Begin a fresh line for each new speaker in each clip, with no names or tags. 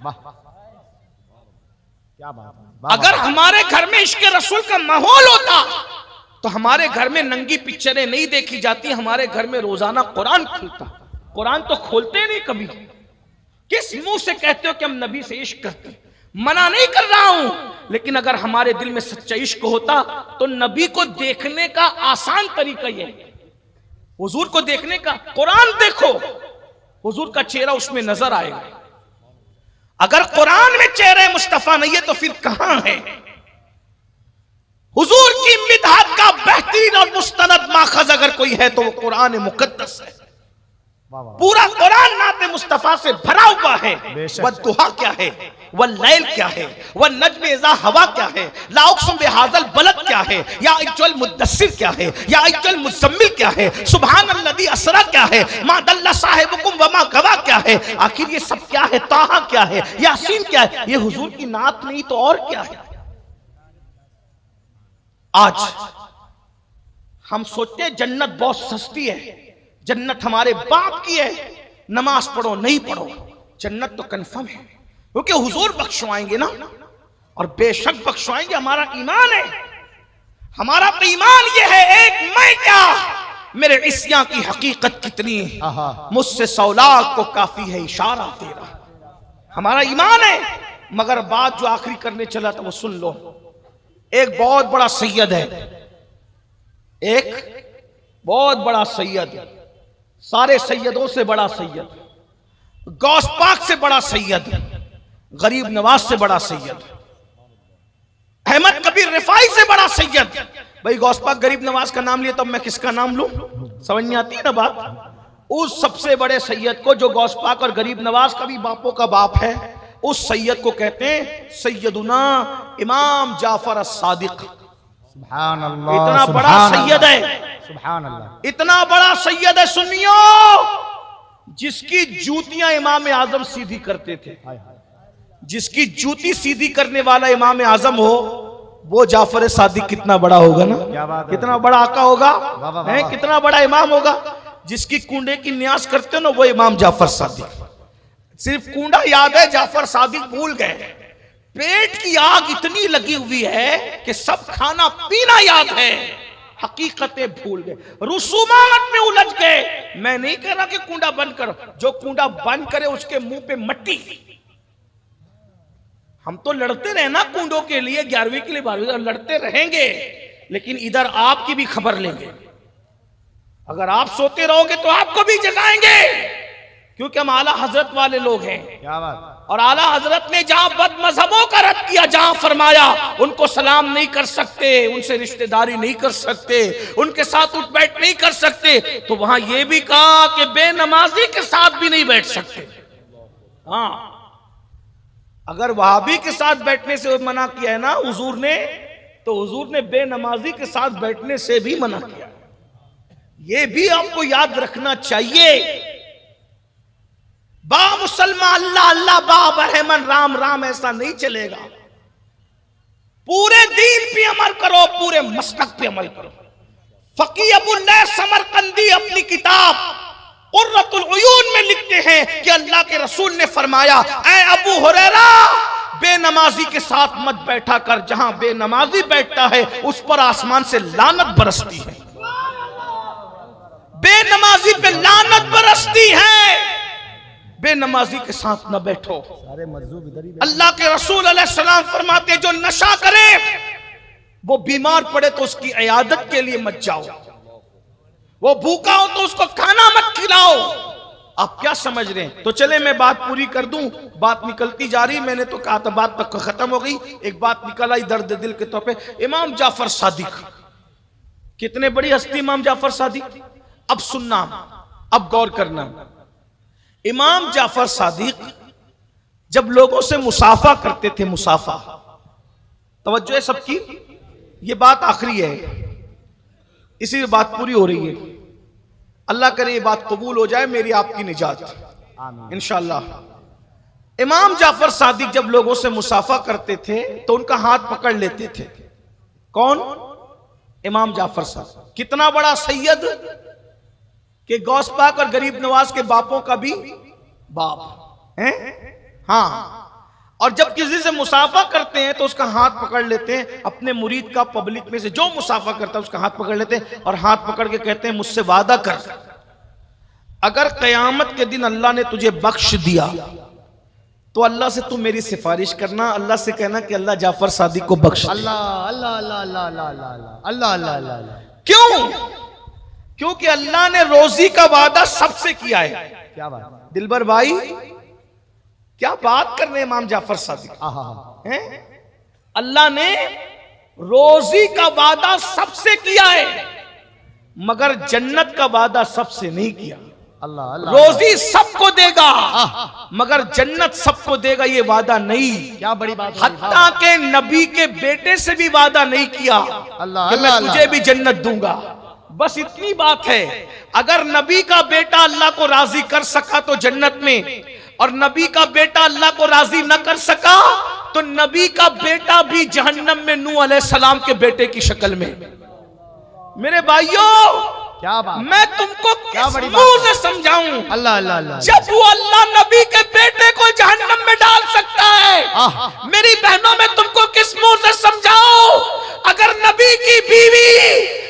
क्या बात।
अगर हमारे घर में इश्क रसूल का माहौल होता तो हमारे घर में नंगी पिक्चरें नहीं देखी जाती, हमारे घर में रोजाना कुरान खुलता। कुरान तो खोलते नहीं कभी। किस मुंह से कहते हो कि हम नबी से इश्क करते? मना नहीं कर रहा हूं, लेकिन अगर हमारे दिल में सच्चा इश्क होता तो नबी को देखने का आसान तरीका यह है, हुजूर को देखने का। कुरान देखो, हुजूर का चेहरा उसमें नजर आएगा। अगर कुरान में चेहरे मुस्तफा नहीं है तो फिर कहां है? हुजूर की मिदहत का बेहतरीन और मुस्तनद माखज अगर कोई है तो वो कुरान मुकद्दस है। पूरा कुरान नाते मुस्तफा से भरा हुआ है। वह दुहा क्या है, वह लैल क्या है, वह नज्म इज़ा हवा क्या है, ला उक़्सिम बिहाज़ल बलद क्या है, या अय्युहल मुद्दस्सिर क्या है, या अय्युहल मुज़म्मिल क्या है, सुब्हानल्लज़ी अस्रा क्या है, मा दल्ला साहिबुकुम व मा गवा क्या है। आखिर ये सब क्या है? ताहा क्या है, यासीन क्या है? ये हुजूर की नात नहीं तो और क्या है? आज हम सोचते हैं जन्नत बहुत सस्ती है, जन्नत हमारे बाप की है, नमाज पढ़ो नहीं पढ़ो, जन्नत तो कंफर्म है क्योंकि हुजूर बख्शवाएंगे ना, और बेशक बख्शवाएंगे। हमारा ईमान है, हमारा तो ईमान ये है, एक मैं क्या मेरे इस्या की हकीकत कितनी, मुझसे 100 लाख को काफी है इशारा तेरा। हमारा ईमान है। मगर बात जो आखिरी करने चला था वो सुन लो। एक बहुत बड़ा सैयद है, एक बहुत बड़ा सैयद, सारे सैयदों से बड़ा सैयद, गौस पाक से बड़ा सैयद, गरीब नवाज से बड़ा सैयद, अहमद कबीर रिफाई से बड़ा सैयद। भाई गौस पाक गरीब नवाज का नाम लिया तो मैं किसका नाम लूं? समझ नहीं आती है ना बात। उस सबसे बड़े सैयद को जो गौस पाक और गरीब नवाज का भी बापों का बाप है, उस सैयद को कहते हैं सैयदुना इमाम जाफर as-सादिक।
सुभान अल्लाह।
इतना बड़ा सैयद है,
सुभान अल्लाह,
इतना बड़ा सैयद है सुन्नियों, जिसकी जूतियां इमाम आजम सीधी करते थे। जिसकी जूती सीधी करने वाला इमाम आजम हो वो जाफर सादिक कितना बड़ा होगा ना, कितना बड़ा आका होगा, है कितना बड़ा इमाम होगा। जिसकी कुंडे की न्यास करते हो ना वो इमाम जाफर सादिक। सिर्फ कुंडा याद है, जाफर सादिक भूल गए। पेट की आग इतनी लगी हुई है कि सब खाना पीना याद है, हकीकतें भूल गए, रुसूमात में उलझ गए। मैं नहीं कह रहा कि कुंडा बंद करो, जो कुंडा बंद करे उसके मुंह पे मट्टी। हम तो लड़ते रहे ना कुंडों के लिए, 11वीं के लिए 12वीं लड़ते रहेंगे, लेकिन इधर आपकी भी खबर लेंगे। अगर आप सोते रहोगे तो आपको भी जगाएंगे, क्योंकि हम आला हजरत वाले लोग हैं।
क्या बात।
और आला हजरत ने जहां बद मजहबों का रद्द किया, जहां फरमाया उनको सलाम नहीं कर सकते, उनसे रिश्तेदारी नहीं कर सकते, उनके साथ उठ बैठ नहीं कर सकते, तो वहां यह भी कहा कि बेनमाजी के साथ भी नहीं बैठ सकते। हाँ, अगर वहाबी के साथ बैठने से मना किया है ना हुजूर ने, तो हुजूर ने बेनमाजी के साथ बैठने से भी मना किया। यह भी आपको याद रखना चाहिए। बा मुसलमान अल्लाह अल्लाह, बा रहमान राम राम, ऐसा नहीं चलेगा। पूरे दीन पे अमल करो, पूरे मसलक पे अमल करो। फकी अबुल्लाह समरकंदी अपनी किताब कुर्रतुल उयून में लिखते हैं कि अल्लाह के रसूल ने फरमाया, ऐ अबू हुरैरा, बेनमाजी के साथ मत बैठा कर, जहां बेनमाजी बैठता है उस पर आसमान से लानत बरसती है। बेनमाजी पे लानत बरसती है, बेनमाजी के साथ न बैठो। अल्लाह के रसूल अलैहिस्सलाम फरमाते, जो नशा करे वो बीमार पड़े तो उसकी इयादत के लिए मत जाओ, वो भूखा हो तो उसको खाना मत खिलाओ। आप क्या समझ रहे हैं? तो चले मैं बात पूरी कर दूं, बात निकलती जा रही, मैंने तो कहा था बात तक खत्म हो गई, एक बात निकल आई दर्द दिल के तौर पे। इमाम जाफर सादिक, कितने बड़ी हस्ती इमाम जाफर सादिक। अब सुनना, अब गौर करना। इमाम जाफर सादिक जब लोगों से मुसाफा करते थे, मुसाफा, तवज्जो है सबकी, ये बात आखिरी है, इसी बात पूरी हो रही है। अल्लाह करे ये बात कबूल हो जाए, मेरी आपकी निजात इंशाअल्लाह। इमाम जाफर सादिक जब लोगों से मुसाफा करते थे तो उनका हाथ पकड़ लेते थे। कौन? इमाम जाफर सादिक। कितना बड़ा सैयद कि गौस पाक और गरीब नवाज के बापों का भी बाप है। हाँ, और जब किसी से मुसाफा करते हैं तो उसका हाथ पकड़ लेते हैं, अपने मुरीद का पब्लिक में से जो मुसाफा करता है उसका हाथ पकड़ लेते हैं और हाथ पकड़ के कहते हैं मुझसे वादा कर, अगर कयामत के दिन अल्लाह ने तुझे बख्श दिया तो अल्लाह से तू मेरी सिफारिश करना, अल्लाह से कहना कि अल्लाह जाफर सादिक को बख्श दे।
अल्लाह अल्लाह अल्लाह अल्लाह अल्लाह अल्लाह अल्लाह अल्लाह अल्लाह।
क्यों? क्योंकि अल्लाह ने रोजी का वादा सबसे किया है।
क्या बात,
दिलबर भाई क्या बात कर रहे हैं इमाम जाफर सादिक हैं? अल्लाह ने रोजी का वादा सबसे किया है मगर जन्नत का वादा सबसे नहीं किया।
अल्लाह अल्लाह।
रोजी सबको देगा मगर जन्नत सबको देगा ये वादा नहीं।
क्या बड़ी बात,
हत्ता के नबी के बेटे से भी वादा नहीं किया
अल्लाह
कि मैं
अल्लाह
तुझे भी जन्नत दूंगा। बस इतनी बात है, अगर नबी का बेटा अल्लाह को राजी कर सका तो जन्नत में, और नबी का बेटा अल्लाह को राजी न कर सका तो नबी का बेटा भी जहन्नम में नूह अलैहिस्सलाम के बेटे की शक्ल में। मेरे भाइयों
क्या बात,
मैं तुमको
क्या
किस
बड़ी
मुंह
बात
से समझाऊं?
अल्लाह अल्लाह अल्लाह।
जब वो अल्लाह नबी के बेटे को जहन्नम में डाल सकता है, मेरी बहनों में तुमको किस मुंह से समझाऊं? अगर नबी की बीवी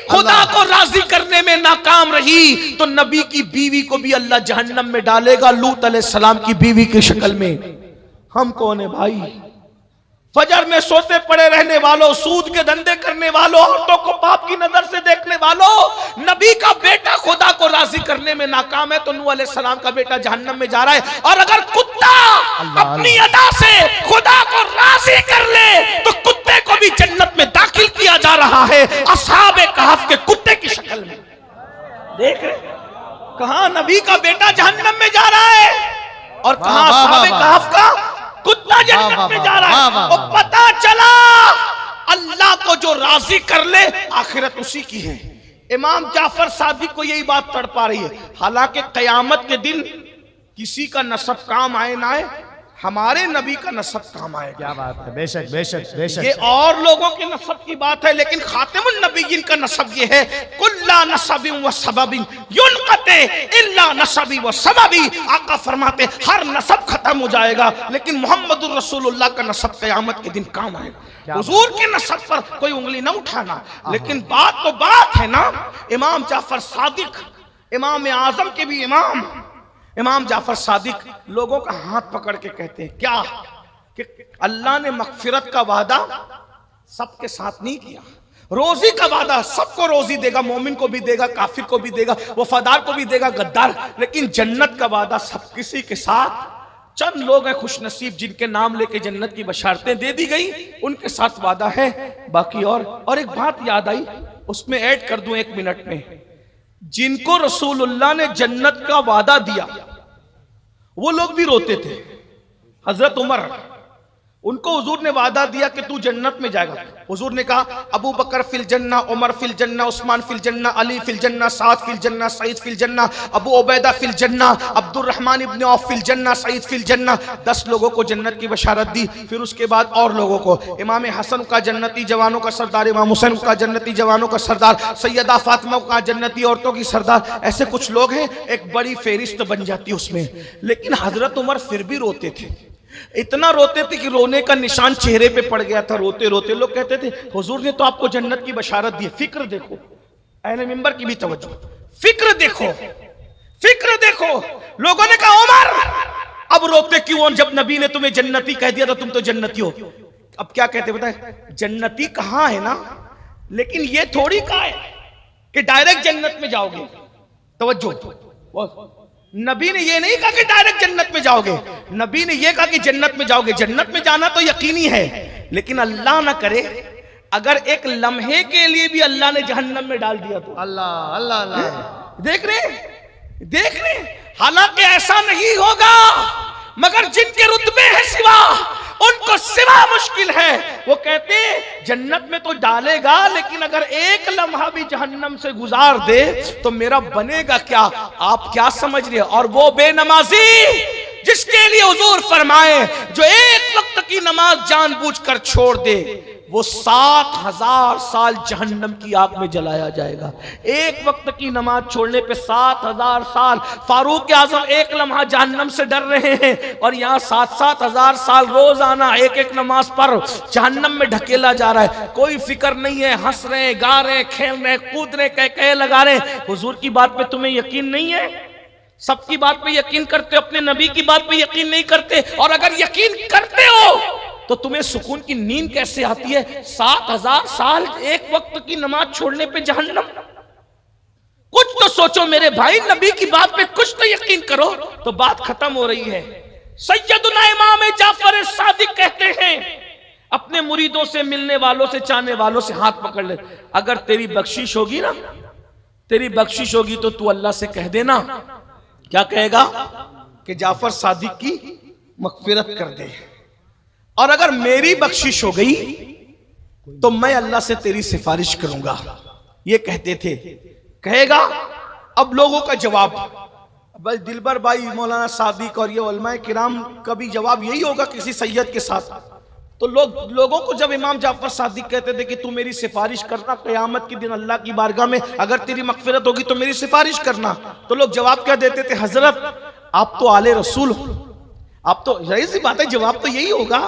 खुदा को राजी करने में नाकाम रही तो नबी की बीवी को भी अल्लाह जहन्नम में डालेगा लूत अलैहिस्सलाम की बीवी की शक्ल में। हम कौन है भाई? फजर में सोते पड़े रहने वालों, सूद के धंधे करने वालों, औरतों को पाप की नजर से देखने वालों, नबी का बेटा खुदा को राजी करने में नाकाम है तो नूह अलैहिस्सलाम का बेटा जहन्नम में जा रहा है। और अगर कुत्ता अपनी अदा से खुदा को राजी कर ले तो कुत्ते को भी जन्नत में दाखिल किया जा रहा है असहाबे कहफ के कुत्ते की शक्ल में। देख रहे कहां नबी का बेटा जहन्नम में जा रहा है और कहां असहाबे कहफ का कुत्ता जन्नत में जा रहा है। और पता चला अल्लाह को जो राजी कर ले आखिरत उसी की है। इमाम जाफर सादिक को यही बात तड़पा रही है। हालांकि कयामत के दिन किसी का नसब काम आए ना आए, हमारे नबी का नसब काम आएगा।
क्या बात है, बेशक बेशक बेशक।
ये और लोगों के नसब की बात है, लेकिन खातिमुन नबीयीन का नसब ये है, कुल्ला नसबिन व सबबिन युनक़ते इल्ला नसबी व सबबी। आका फरमाते हर नसब खत्म हो जाएगा लेकिन मोहम्मदुर रसूलुल्लाह का नसब क़यामत के दिन काम आएगा। हुजूर के नसब पर कोई उंगली ना उठाना, लेकिन बात तो बात है ना। इमाम जाफर सादिक, इमाम आजम के भी इमाम जाफर सादिक लोगों का हाथ पकड़ के कहते हैं क्या कि अल्लाह ने मगफिरत का वादा सबके साथ नहीं किया। रोजी का वादा सबको रोजी देगा, मोमिन को भी देगा, काफिर को भी देगा, वफादार को भी देगा, गद्दार। लेकिन जन्नत का वादा सब किसी के साथ, चंद लोग हैं खुशनसीब जिनके नाम लेके जन्नत की बशारतें दे दी गई, उनके साथ वादा है। बाकी और एक बात याद आई, उसमें ऐड कर दूं 1 मिनट में। जिनको रसूलुल्लाह ने जन्नत का वादा दिया वो लोग भी रोते थे। हजरत उमर, उनको हुजूर ने वादा दिया कि तू जन्नत में जाएगा। हुजूर ने कहा अबू बकर फिल जन्ना, उमर फिल जन्ना, उस्मान फिल जन्ना, अली फिल जन्ना, साद फिल जन्ना, सईद फिल जन्ना, अबू उबैदा फिल जन्ना, अब्दुर्रहमान इब्न औफ फिल जन्ना, सईद फिल जन्ना। 10 लोगों को जन्नत की बशारत दी। फिर उसके बाद और लोगों को, इमाम हसन का जन्नती जवानों का सरदार, इमाम हुसैन का जन्नती जवानों का सरदार, सैयदा फातिमा का जन्नती औरतों की सरदार। ऐसे कुछ लोग हैं, एक बड़ी फेरिस्त बन जाती है उसमें। लेकिन हजरत उमर फिर भी रोते थे, इतना रोते थे कि रोने का निशान चेहरे पे पड़ गया था। रोते रोते लोग कहते थे हुजूर ने तो आपको जन्नत की बशारत दी। फिक्र देखो, अहले मिंबर की भी तवज्जो, फिक्र देखो, फिक्र देखो। लोगों ने कहा उमर अब रोते क्यों, जब नबी ने तुम्हें जन्नती कह दिया तो तुम तो जन्नती हो। अब क्या कहते बताए, जन्नती कहां है ना, लेकिन ये थोड़ी कहा है कि डायरेक्ट जन्नत में जाओगे। तवज्जो, नबी ने ये नहीं कहा कि डायरेक्ट जन्नत में जाओगे, नबी ने ये कहा कि जन्नत में जाओगे। जन्नत में जाना तो यकीनी है, लेकिन अल्लाह ना करे अगर एक लम्हे के लिए भी अल्लाह ने जहन्नम में डाल दिया तो।
अल्लाह अल्लाह अल्लाह।
देख रहे हालांकि ऐसा नहीं होगा, मगर जिनके रुतबे हैं सिवा, उनको सिवा मुश्किल है। वो कहते जन्नत में तो डालेगा, लेकिन अगर एक लम्हा भी जहन्नम से गुजार दे तो मेरा बनेगा क्या। आप क्या समझ रहे हैं। और वो बेनमाजी जिसके लिए हुजूर फरमाए जो एक वक्त की नमाज जानबूझकर छोड़ दे, वो 7000 साल जहन्नम की आग में जलाया जाएगा। एक वक्त की नमाज छोड़ने पे 7000 साल। फारूक आजम एक लम्हा जहन्नम से डर रहे हैं और यहाँ 7-7 साल रोजाना एक एक नमाज पर जहन्नम में ढकेला जा रहा है। कोई फिक्र नहीं है, हंस रहे, गा रहे, खेल रहे, कूद रहे, कह लगा रहे। हुजूर की बात पे तुम्हें यकीन नहीं है? सबकी बात पे यकीन करते हो, अपने नबी की बात पे यकीन नहीं करते। और अगर यकीन करते हो तो तुम्हें सुकून की नींद कैसे आती है? 7000 साल एक वक्त की नमाज छोड़ने पे जहन्नम। कुछ तो सोचो मेरे भाई, नबी की बात पे कुछ तो यकीन करो। तो बात खत्म हो रही है। सैयदुना इमाम जाफर सादिक कहते हैं, अपने मुरीदों से, मिलने वालों से, चाहने वालों से हाथ पकड़ ले। अगर तेरी बख्शिश होगी ना, तेरी बख्शिश होगी तो तू अल्लाह से कह देना। क्या कहेगा? कि जाफर सादिक की मगफिरत कर दे। और अगर मेरी बख्शिश हो गई तो मैं अल्लाह से तेरी सिफारिश करूंगा। ये कहते थे। कहेगा अब लोगों का जवाब, बस दिलबर भाई, मौलाना सादिक और ये उलमाए किराम का भी जवाब यही होगा किसी सैयद के साथ। तो लोगों को जब इमाम जाफर सादिक कहते थे कि तू मेरी सिफारिश करना क़यामत के दिन अल्लाह की बारगाह में, अगर तेरी मगफिरत होगी तो मेरी सिफारिश करना, तो लोग जवाब क्या देते थे? हजरत आप तो आले रसूल हो। आप तो, यही सी बात है, जवाब तो यही होगा।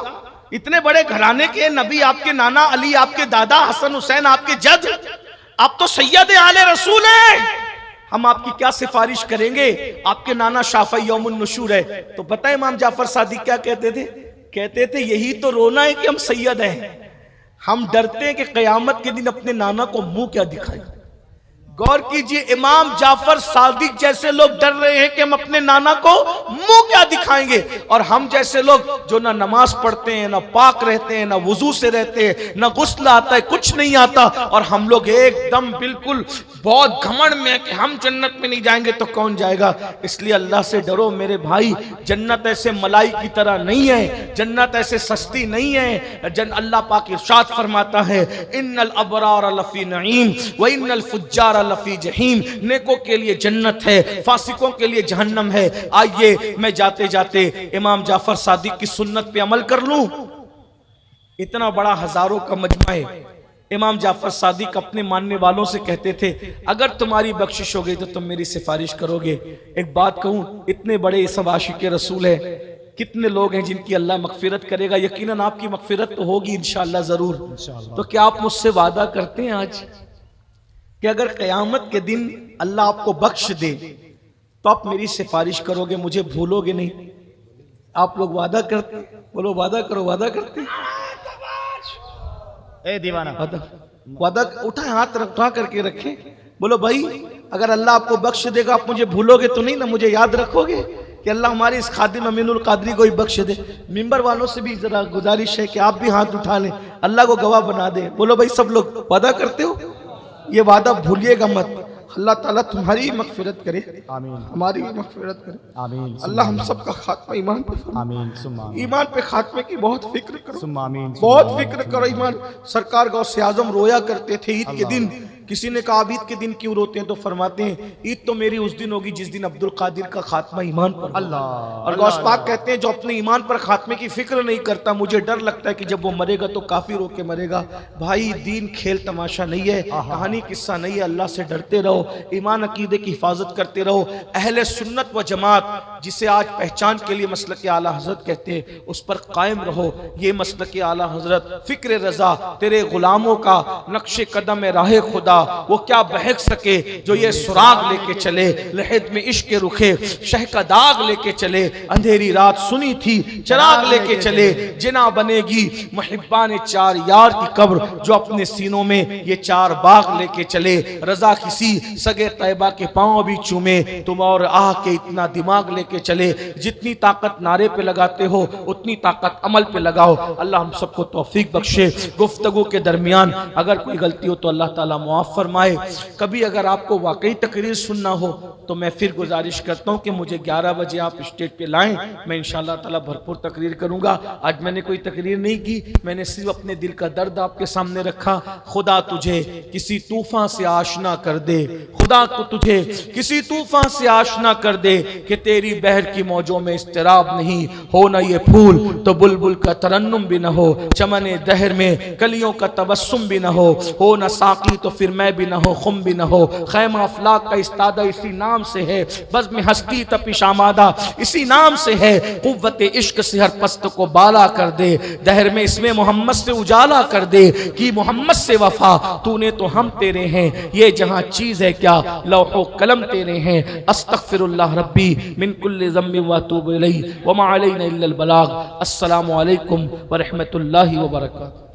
इतने बड़े घराने के नबी, आपके नाना अली, आपके दादा हसन हुसैन, आपके जद, आप तो सैयद आले रसूल हैं। हम आपकी क्या सिफारिश करेंगे? आपके नाना शाफी यौमुन नुशूर है। तो पता है इमाम जाफर सादिक क्या कहते थे? कहते थे यही तो रोना है कि हम सैयद हैं। हम डरते हैं कि क़यामत के दिन अपने नाना को मुंह क्या दिखाएं। गौर कीजिए, इमाम जाफर सादिक जैसे लोग डर रहे हैं कि हम अपने नाना को मुंह क्या दिखाएंगे, और हम जैसे लोग जो ना नमाज पढ़ते हैं, ना पाक रहते हैं, ना वुजू से रहते हैं, ना गुस्ल आता है, कुछ नहीं आता, और हम लोग एकदम बिल्कुल बहुत घमंड में है कि हम जन्नत में नहीं जाएंगे तो कौन जाएगा। इसलिए अल्लाह से डरो मेरे भाई। जन्नत ऐसे मलाई की तरह नहीं है, जन्नत ऐसे सस्ती नहीं है। अल्लाह पाक इरशाद फरमाता है, इन्नल अबरार लफी नईम व इन्नल फुज्जार लफी जहीम। नेकों के लिए जन्नत है, फासिकों के लिए जहन्नम है। आइए मैं जाते जाते इमाम जाफर सादिक की सुन्नत पे अमल कर लूं। इतना बड़ा हजारों का मजमा है। इमाम जाफर सादिक अपने मानने वालों से कहते थे, अगर तुम्हारी बख्शिश हो गई तो तुम मेरी सिफारिश करोगे। एक बात कहूं, इतने बड़े सब आशिक रसूल है, कितने लोग हैं जिनकी अल्लाह मगफिरत करेगा। यकीनन आपकी मगफिरत तो होगी इंशाअल्लाह जरूर। तो क्या आप मुझसे वादा करते हैं आज कि अगर क़यामत के दिन अल्लाह आपको बख्श दे तो आप मेरी सिफारिश करोगे, मुझे भूलोगे नहीं? आप लोग वादा करते? बोलो वादा करो। वादा करते?
ए दीवाना,
वादा उठा, हाथ उठा करके रखें। बोलो भाई, अगर अल्लाह आपको बख्श देगा आप मुझे भूलोगे तो नहीं ना? मुझे याद रखोगे कि अल्लाह हमारे इस खादिम अमीनुल कादरी को ही बख्श दे। मिंबर वालों से भी जरा गुजारिश है कि आप भी हाथ उठा लें, अल्लाह को गवाह बना दे। बोलो भाई, सब लोग वादा करते हो? ये वादा भूलिएगा मत। अल्लाह ताला तुम्हारी मगफिरत करे, आमीन। हमारी भी मगफिरत करे, आमीन। अल्लाह हम सबका खात्मा ईमान पे, आमीन। ईमान पे खात्मे की बहुत फिक्र करो, आमीन। बहुत फिक्र करो ईमान। सरकार गौसे आजम रोया करते थे ईद के दिन। किसी ने कहा ईद के दिन क्यों रोते हैं? तो फरमाते हैं ईद तो मेरी उस दिन होगी जिस दिन अब्दुल कादिर का खात्मा ईमान पर। अल्लाह। और गौस पाक कहते हैं जो अपने ईमान पर खात्मे की फिक्र नहीं करता, मुझे डर लगता है कि जब वो मरेगा तो काफिर होके मरेगा। भाई, दीन खेल तमाशा नहीं है, कहानी किस्सा नहीं है। अल्लाह से डरते रहो, ईमान अकीदे की हिफाजत करते रहो। अहले सुन्नत व जमात जिसे आज पहचान के लिए मसलक आला हजरत कहते हैं, उस पर कायम रहो। ये मसलक आला हजरत फिक्र रजा तेरे गुलामों का नक्शे कदम राह खुदा, वो क्या बहक सके जो ये सुराग लेके चले। लहद में इश्क रुखे शह का दाग लेके चले, अंधेरी रात सुनी थी चिराग लेके चले। जिना बनेगी मुहिब्बान चार यार की कब्र, जो अपने सीनों में ये चार बाग लेके चले। रजा किसी सगे तैयबा के पांव भी चूमे, तुम और आह के इतना दिमाग लेके चले। जितनी ताकत नारे पे लगाते हो उतनी ताकत अमल पे लगाओ। अल्लाह हम सबको तौफीक बख्शे। गुफ्तगू के दरमियान अगर कोई गलती हो तो अल्लाह ताला मुआफ माफ़ फरमाए। कभी अगर आपको वाकई तकरीर सुनना हो तो मैं फिर गुजारिश करता हूँ कि मुझे 11 बजे आप स्टेज पे लाएं, मैं इंशाअल्लाह ताला भरपूर तकरीर करूँगा। आज मैंने कोई तकरीर नहीं की, मैंने सिर्फ अपने दिल का दर्द आपके सामने रखा। खुदा तुझे किसी तूफान से आशना कर दे, खुदा को तुझे किसी तूफान से आशना कर दे कि तेरी बहर की मौजों में इस्तिराब नहीं हो, ना ये फूल तो बुलबुल का तरन्नुम भी न हो, चमने दहर में कलियों का तबस्सुम भी न हो न साकी तो फिर मैं भी न हो, खुम भी न हो। खैमा अफलाक का इस्तादा इसी नाम से है, बज़्म हस्ती तपिश आमादा इसी नाम से है। कुव्वत इश्क से हर पस्त को बाला कर दे, दहर में इसमें मोहम्मद से उजाला कर दे कि मोहम्मद से वफा तूने तो हम तेरे हैं, ये जहां चीज है क्या लौहो कलम तेरे हैं। अस्तगफिरुल्लाह रब्बी मिन कुल्लि ज़म्बिन व अतूबु इलैहि व मा अलैना इल्लल बलाग। अस्सलामु अलैकुम व रहमतुल्लाहि व बरकातुहू।